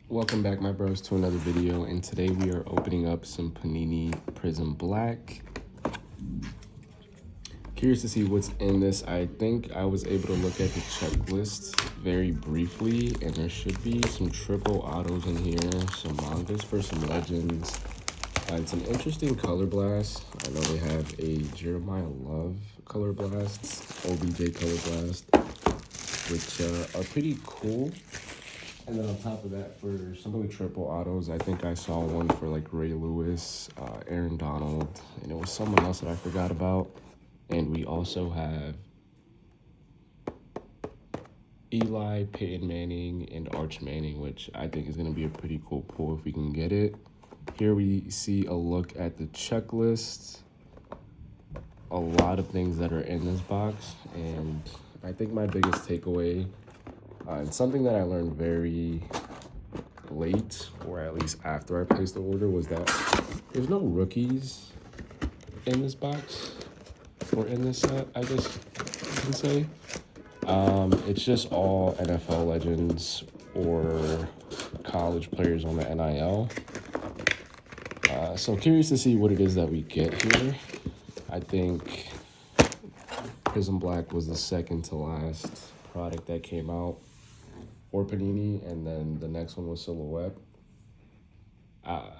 Welcome back, my bros, to another video, and today we are opening up some Panini Prizm Black. Curious to see what's in this. I think I was able to look at the checklist very briefly, and there should be some triple autos in here, some mangas for some legends, and some interesting color blasts. I know they have a Jeremiah Love color blast, OBJ color blast, which are pretty cool. And then on top of that, for some of the triple autos, I think I saw one for like Ray Lewis, Aaron Donald, and it was someone else that I forgot about. And we also have Eli, Peyton Manning, and Arch Manning, which I think is going to be a pretty cool pull if we can get it. Here we see a look at the checklist. A lot of things that are in this box, and I think my biggest takeaway, and something that I learned very late, or at least after I placed the order, was that there's no rookies in this box, or in this set, I guess you can say. It's just all NFL legends or college players on the NIL. So curious to see what it is that we get here. I think Prizm Black was the second to last product that came out for Panini, and then the next one was Silhouette.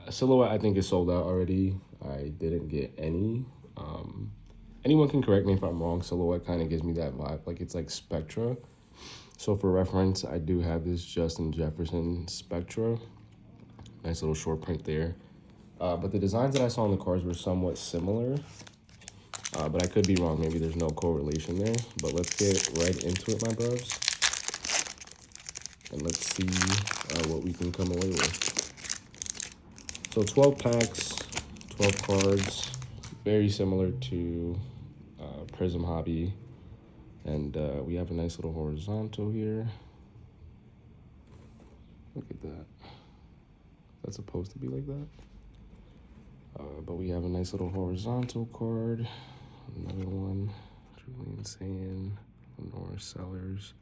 Silhouette, I think, is sold out already. I didn't get any. Anyone can correct me if I'm wrong. Silhouette kind of gives me that vibe, like it's like Spectra. So for reference, I do have this Justin Jefferson Spectra. Nice little short print there. But the designs that I saw on the cards were somewhat similar. But I could be wrong. Maybe there's no correlation there. But let's get right into it, my bros. And let's see what we can come away with. So 12 packs, 12 cards, very similar to Prizm Hobby. And we have a nice little horizontal here. Look at that. That's supposed to be like that. But we have a nice little horizontal card. Another one, Julian Sand, Lenore Sellers.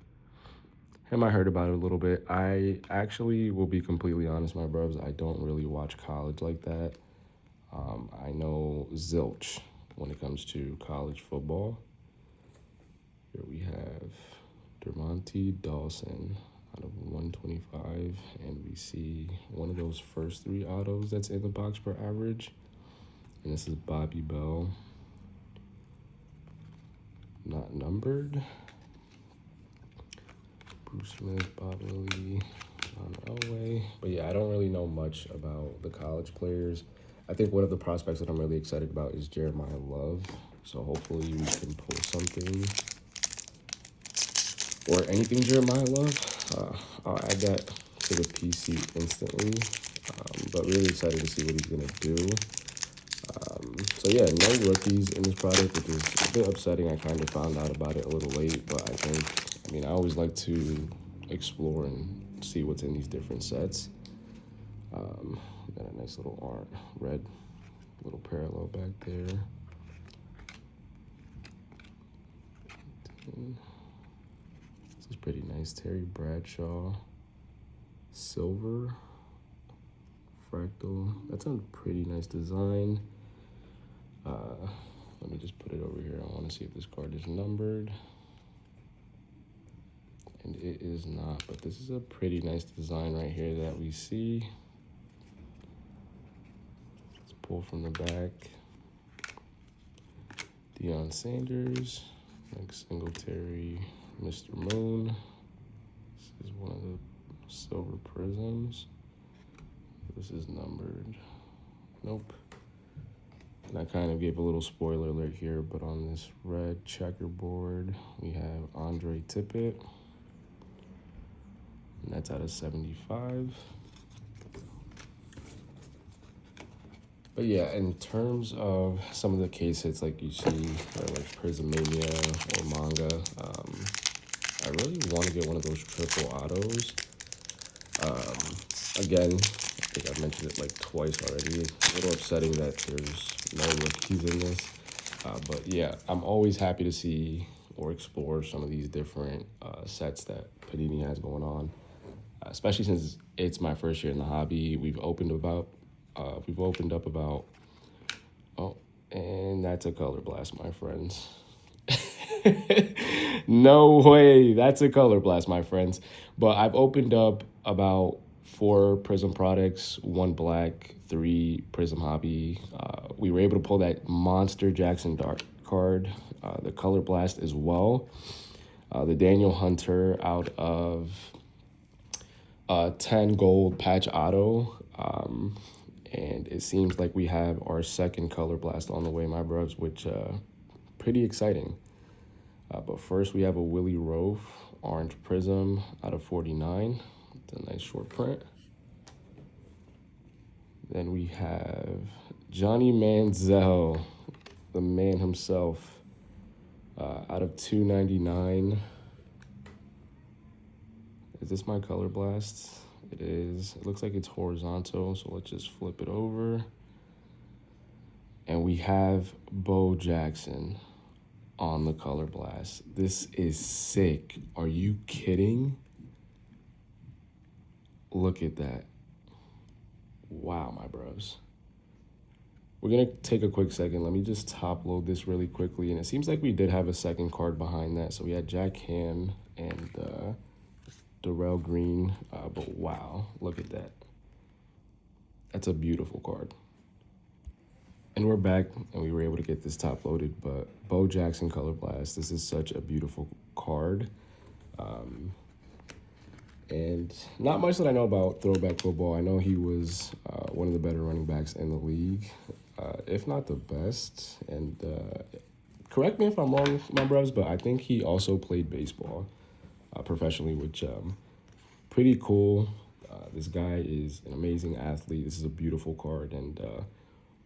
I heard about it a little bit. I actually will be completely honest, my bros. I don't really watch college like that. I know zilch when it comes to college football. Here we have Dermonte Dawson out of 125, and we see one of those first three autos that's in the box per average. And this is Bobby Bell. Not numbered. Bruce Smith, Bob Lilly, John Elway. But yeah, I don't really know much about the college players. I think one of the prospects that I'm really excited about is Jeremiah Love. So hopefully we can pull something. Or anything Jeremiah Love. I'll add that to the PC instantly. But really excited to see what he's going to do. So yeah, no rookies in this product, which is a bit upsetting. I kind of found out about it a little late, but I always like to explore and see what's in these different sets. Got a nice little red little parallel back there. This is pretty nice. Terry Bradshaw, silver, fractal. That's a pretty nice design. Let me just put it over here. I want to see if this card is numbered. And it is not, but this is a pretty nice design right here that we see. Let's pull from the back. Deion Sanders, next Singletary, Mr. Moon. This is one of the silver prisms. This is numbered. Nope. And I kind of gave a little spoiler alert here, but on this red checkerboard, we have Andre Tippett. And that's out of 75. But yeah, in terms of some of the case hits like you see, or like Prismania or manga, I really want to get one of those triple autos. Again, I think I've mentioned it like twice already. It's a little upsetting that there's no rookies in this. But yeah, I'm always happy to see or explore some of these different sets that Panini has going on. especially since it's my first year in the hobby. We've opened up about, oh, and that's a color blast, my friends. No way, that's a color blast, my friends. But I've opened up about 4 Prizm products, 1 black, 3 Prizm hobby. We were able to pull that monster Jaxson Dart card, the color blast as well. The Daniel Hunter out of 10 gold patch auto. And it seems like we have our second color blast on the way, my bros, which pretty exciting. But first we have a Willie Roaf orange Prizm out of 49. It's a nice short print. Then we have Johnny Manziel, the man himself, out of 299. Is this my color blast? It is. It looks like it's horizontal, so let's just flip it over. And we have Bo Jackson on the color blast. This is sick. Are you kidding? Look at that. Wow, my bros. We're going to take a quick second. Let me just top load this really quickly. And it seems like we did have a second card behind that. So we had Jack Ham and Darrell Green. But wow, look at that. That's a beautiful card. And we're back, and we were able to get this top loaded, but Bo Jackson Color Blast, this is such a beautiful card. And not much that I know about throwback football. I know he was one of the better running backs in the league, if not the best. And correct me if I'm wrong, my bros, but I think he also played baseball professionally, which pretty cool. This guy is an amazing athlete. This is a beautiful card, and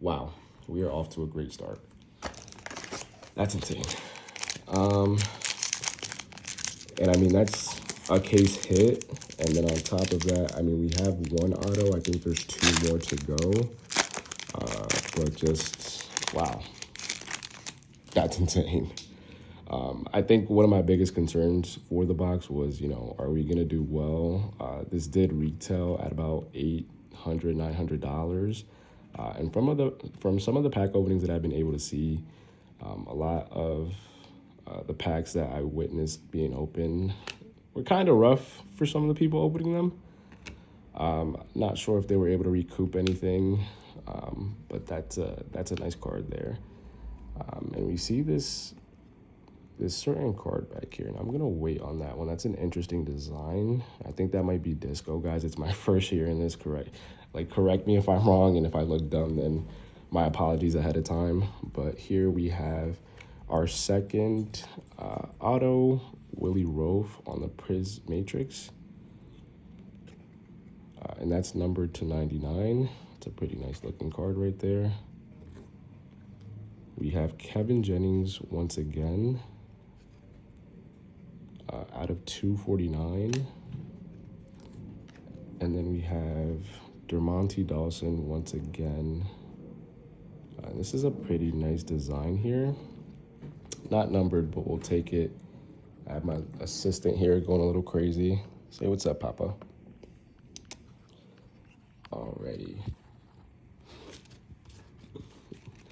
wow. We are off to a great start. That's insane. And I mean, that's a case hit. And then on top of that, I mean, we have 1 auto. I think there's 2 more to go. But just, wow. That's insane. I think one of my biggest concerns for the box was, you know, are we going to do well? This did retail at about $800, $900. And from some of the pack openings that I've been able to see, a lot of the packs that I witnessed being open were kind of rough for some of the people opening them. Not sure if they were able to recoup anything, but that's a nice card there. And we see this certain card back here, and I'm gonna wait on that one. That's an interesting design. I think that might be Disco, guys. It's my first year in this. Correct me if I'm wrong, and if I look dumb, then my apologies ahead of time. But here we have our second auto Willie Roaf on the Prizm Matrix, and that's numbered to 99. It's a pretty nice looking card right there. We have Kevin Jennings once again, out of 249. And then we have Dermonte Dawson once again. This is a pretty nice design here. Not numbered, but we'll take it. I have my assistant here going a little crazy. Say what's up, Papa. Alrighty.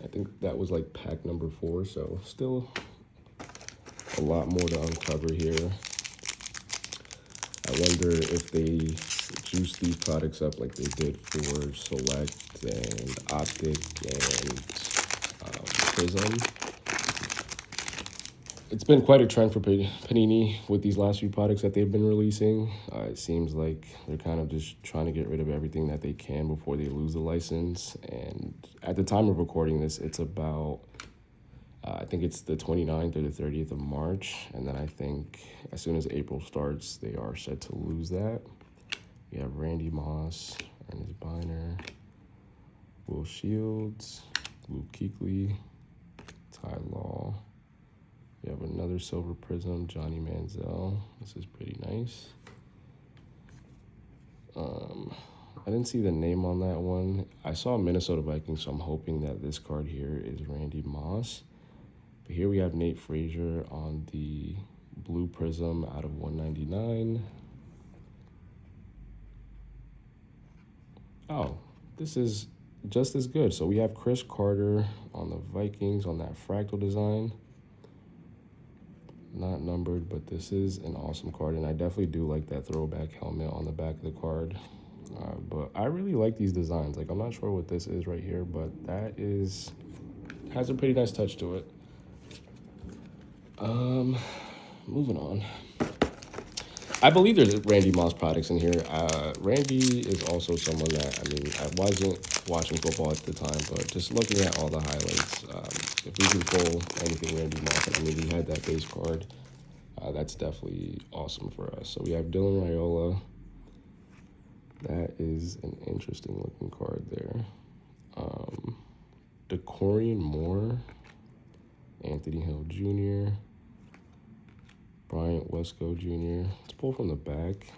I think that was like pack number 4, so still a lot more to uncover here. I wonder if they juice these products up like they did for Select and Optic and Prizm. It's been quite a trend for Panini with these last few products that they've been releasing. It seems like they're kind of just trying to get rid of everything that they can before they lose the license. And at the time of recording this, it's about, I think it's the 29th or the 30th of March. And then I think as soon as April starts, they are set to lose that. We have Randy Moss, Ernest Biner, Will Shields, Luke Kuechly, Ty Law. We have another silver Prizm, Johnny Manziel. This is pretty nice. I didn't see the name on that one. I saw Minnesota Vikings, so I'm hoping that this card here is Randy Moss. But here we have Nate Frazier on the blue Prizm out of 199. Oh, this is just as good. So we have Chris Carter on the Vikings on that fractal design. Not numbered, but this is an awesome card, and I definitely do like that throwback helmet on the back of the card. But I really like these designs. Like, I'm not sure what this is right here, but that has a pretty nice touch to it. Moving on. I believe there's Randy Moss products in here. Randy is also someone that, I mean, I wasn't watching football at the time, but just looking at all the highlights, if we can pull anything Randy Moss, I mean, he had that base card. That's definitely awesome for us. So we have Dylan Raiola. That is an interesting looking card there. Decorian Moore, Anthony Hill Jr., Bryant Wesco Jr. Let's pull from the back.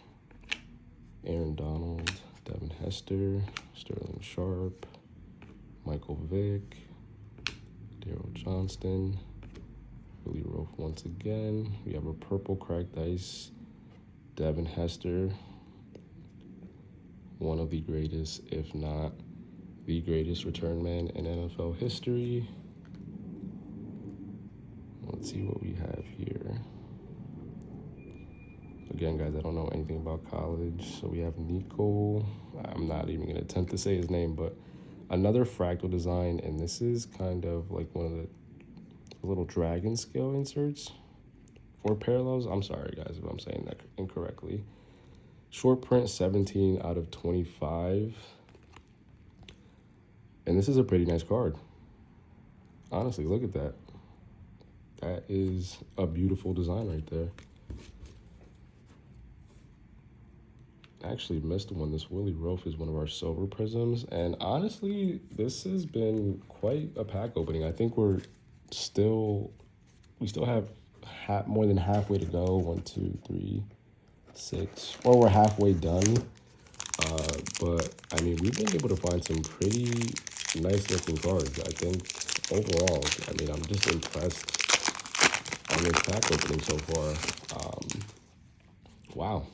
Aaron Donald, Devin Hester, Sterling Sharp, Michael Vick, Daryl Johnston, Willie Rofe once again. We have a purple cracked ice, Devin Hester, one of the greatest, if not the greatest return man in NFL history. Let's see what we have here. Again, guys, I don't know anything about college. So we have Nico. I'm not even going to attempt to say his name, but another fractal design. And this is kind of like one of the little dragon scale inserts for parallels. I'm sorry, guys, if I'm saying that incorrectly. Short print 17 out of 25. And this is a pretty nice card. Honestly, look at that. That is a beautiful design right there. I actually missed one. This Willie Rofe is one of our silver prisms. And honestly, this has been quite a pack opening. I think we still have more than halfway to go. 1, 2, 3, 6. Or we're halfway done. But, I mean, we've been able to find some pretty nice looking cards. I think overall, I mean, I'm just impressed on this pack opening so far. Wow.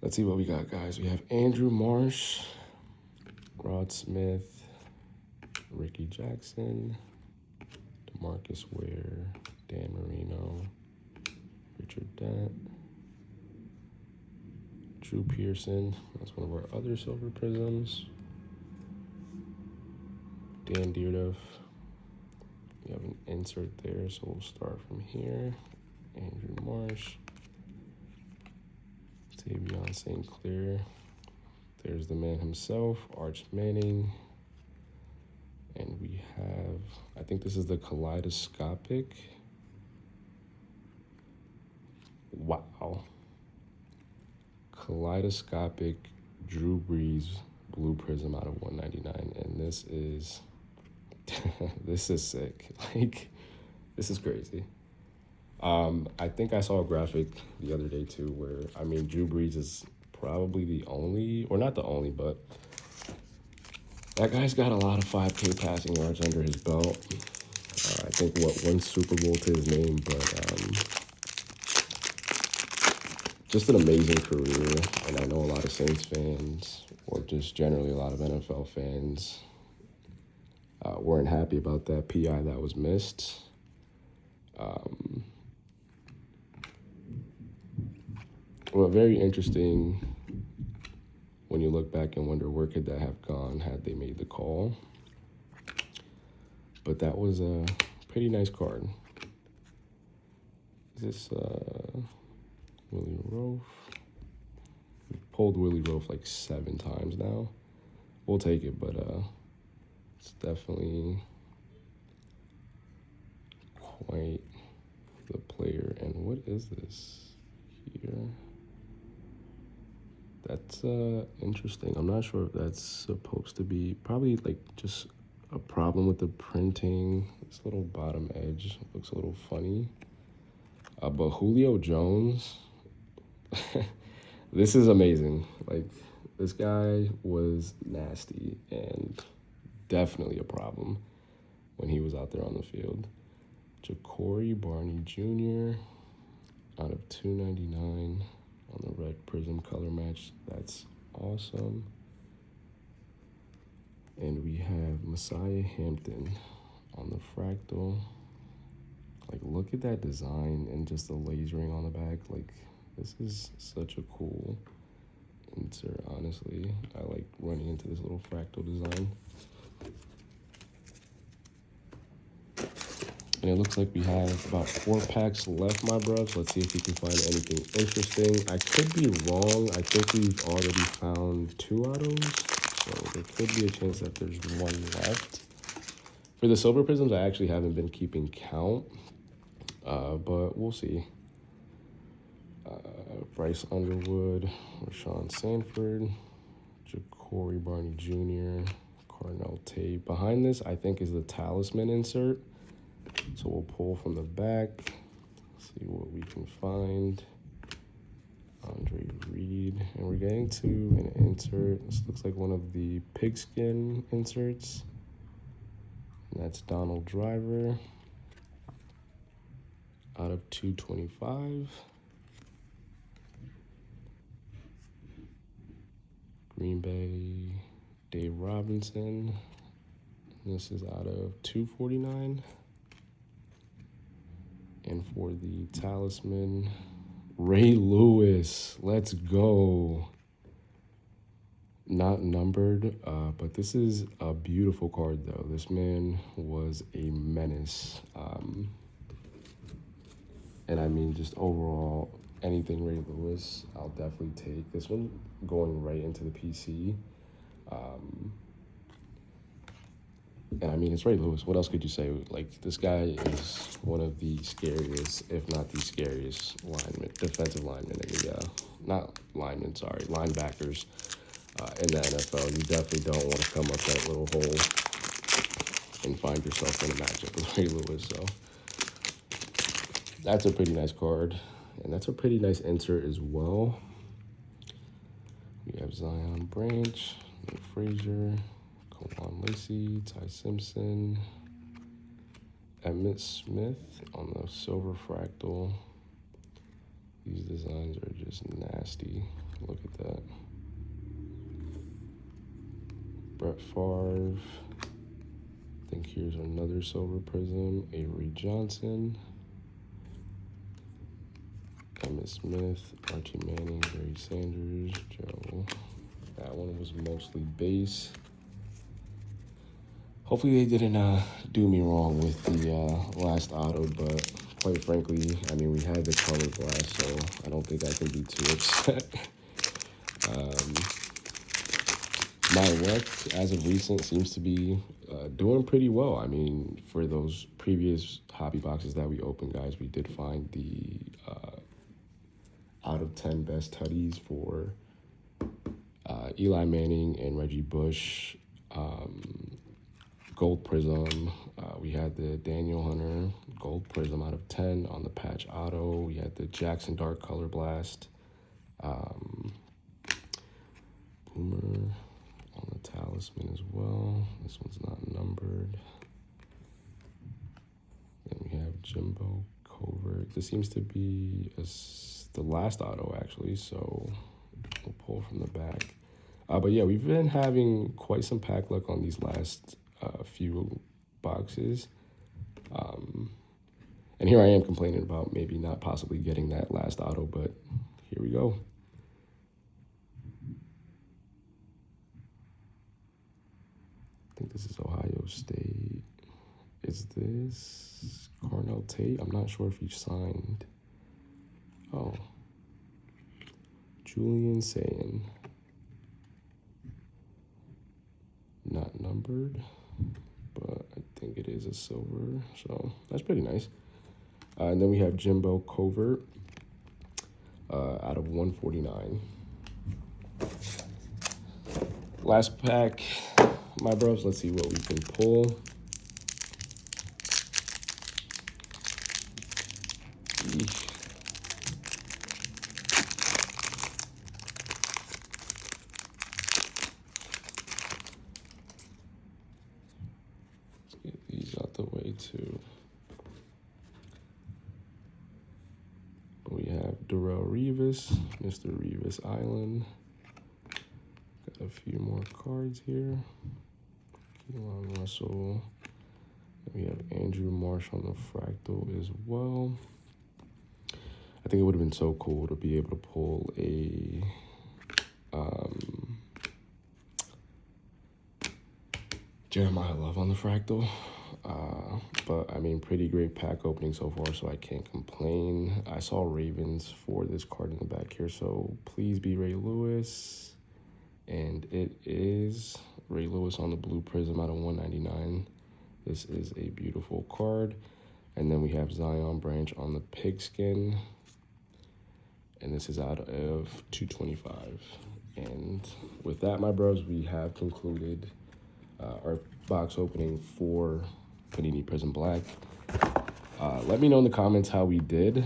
Let's see what we got, guys. We have Andrew Marsh, Rod Smith, Ricky Jackson, DeMarcus Ware, Dan Marino, Richard Dent, Drew Pearson. That's one of our other silver prisms. Dan Dearduff. We have an insert there, so we'll start from here. Andrew Marsh. Tavion St. Clair. There's the man himself, Arch Manning. And we have, I think this is the kaleidoscopic. Wow. Kaleidoscopic Drew Brees blue prism out of 199. And this is, this is sick. Like, this is crazy. I think I saw a graphic the other day too where, I mean, Drew Brees is probably the only, or not the only, but that guy's got a lot of 5K passing yards under his belt. I think, one Super Bowl to his name, but just an amazing career. And I know a lot of Saints fans, or just generally a lot of NFL fans, weren't happy about that PI that was missed. Well, very interesting when you look back and wonder where could that have gone had they made the call. But that was a pretty nice card. Is this Willie Rofe? We've pulled Willie Rofe like 7 times now. We'll take it, but it's definitely quite the player. And what is this here? That's interesting. I'm not sure if that's supposed to be, probably like just a problem with the printing. This little bottom edge looks a little funny. But Julio Jones, this is amazing. Like, this guy was nasty and definitely a problem when he was out there on the field. Ja'Cory Barney Jr. out of 299 on the red Prizm color match. That's awesome. And we have Messiah Hampton on the fractal. Like, look at that design and just the lasering on the back. Like, this is such a cool insert, honestly. I like running into this little fractal design. And it looks like we have about 4 packs left, my bros. Let's see if we can find anything interesting. I could be wrong. I think we've already found 2 autos. So there could be a chance that there's 1 left. For the silver prisms, I actually haven't been keeping count. But we'll see. Bryce Underwood, Rashawn Sanford, Ja'Cory Barney Jr., Carnell Tate. Behind this, I think, is the talisman insert. So we'll pull from the back, see what we can find. Andre Reed, and we're getting to an insert. This looks like one of the pigskin inserts. And that's Donald Driver out of 225. Green Bay, Dave Robinson. This is out of 249. And for the talisman, Ray Lewis. Let's go. Not numbered, but this is a beautiful card, though. This man was a menace. And I mean, just overall, anything Ray Lewis, I'll definitely take. This one going right into the PC. And I mean, it's Ray Lewis. What else could you say? Like, this guy is one of the scariest, if not the scariest defensive linemen in the, not linemen, sorry, linebackers in the NFL. You definitely don't want to come up that little hole and find yourself in a matchup with Ray Lewis. So that's a pretty nice card. And that's a pretty nice insert as well. We have Zion Branch, Nate Frazier, Kwan Lacey, Ty Simpson, Emmitt Smith on the silver fractal. These designs are just nasty. Look at that. Brett Favre. I think here's another silver prism. Avery Johnson. Emmitt Smith, Archie Manning, Barry Sanders, Joe. That one was mostly base. Hopefully they didn't do me wrong with the last auto, but quite frankly, I mean, we had the color blast, so I don't think I can be too upset. My luck, as of recent, seems to be doing pretty well. I mean, for those previous hobby boxes that we opened, guys, we did find the out of 10 best tutties for Eli Manning and Reggie Bush. Gold Prizm, we had the Daniel Hunter Gold Prizm out of 10 on the patch auto. We had the Jaxson Dart Color Blast. Boomer on the talisman as well. This one's not numbered. Then we have Jimbo Covert. This seems to be the last auto, actually, so we'll pull from the back. But yeah, we've been having quite some pack luck on these last few boxes. And here I am complaining about maybe not possibly getting that last auto, but here we go. I think this is Ohio State. Is this Carnell Tate? I'm not sure if he signed. Oh. Julian Sayin. Not numbered, but I think it is a silver, so that's pretty nice. And then we have Jimbo Covert out of 149. Last pack, my bros. Let's see what we can pull. Eesh. Let's get these out the way too. We have Darrelle Revis, Mr. Revis Island. a few more cards here. Keelan Russell. We have Andrew Marsh on the fractal as well. I think it would have been so cool to be able to pull a Jeremiah Love on the fractal. But I mean, pretty great pack opening so far, so I can't complain. I saw Ravens for this card in the back here, so please be Ray Lewis. And it is Ray Lewis on the blue Prizm out of 199. This is a beautiful card. And then we have Zion Branch on the pigskin. And this is out of 225. And with that, my bros, we have concluded our box opening for Panini Prizm Black. Let me know in the comments how we did.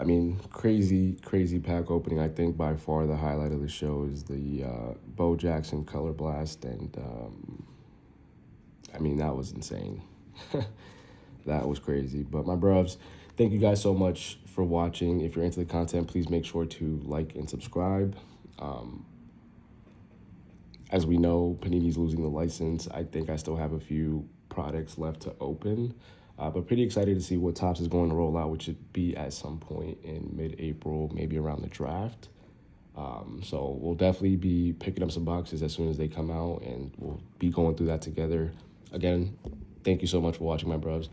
I mean, crazy pack opening. I think by far the highlight of the show is the Bo Jackson colorblast, and I mean, that was insane. That was crazy. But my bruvs, thank you guys so much for watching. If you're into the content, please make sure to like and subscribe. As we know, Panini's losing the license. I think I still have a few products left to open. But pretty excited to see what Topps is going to roll out, which should be at some point in mid-April, maybe around the draft. So we'll definitely be picking up some boxes as soon as they come out, and we'll be going through that together. Again, thank you so much for watching, my bros.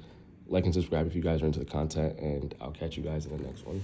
Like and subscribe if you guys are into the content, and I'll catch you guys in the next one.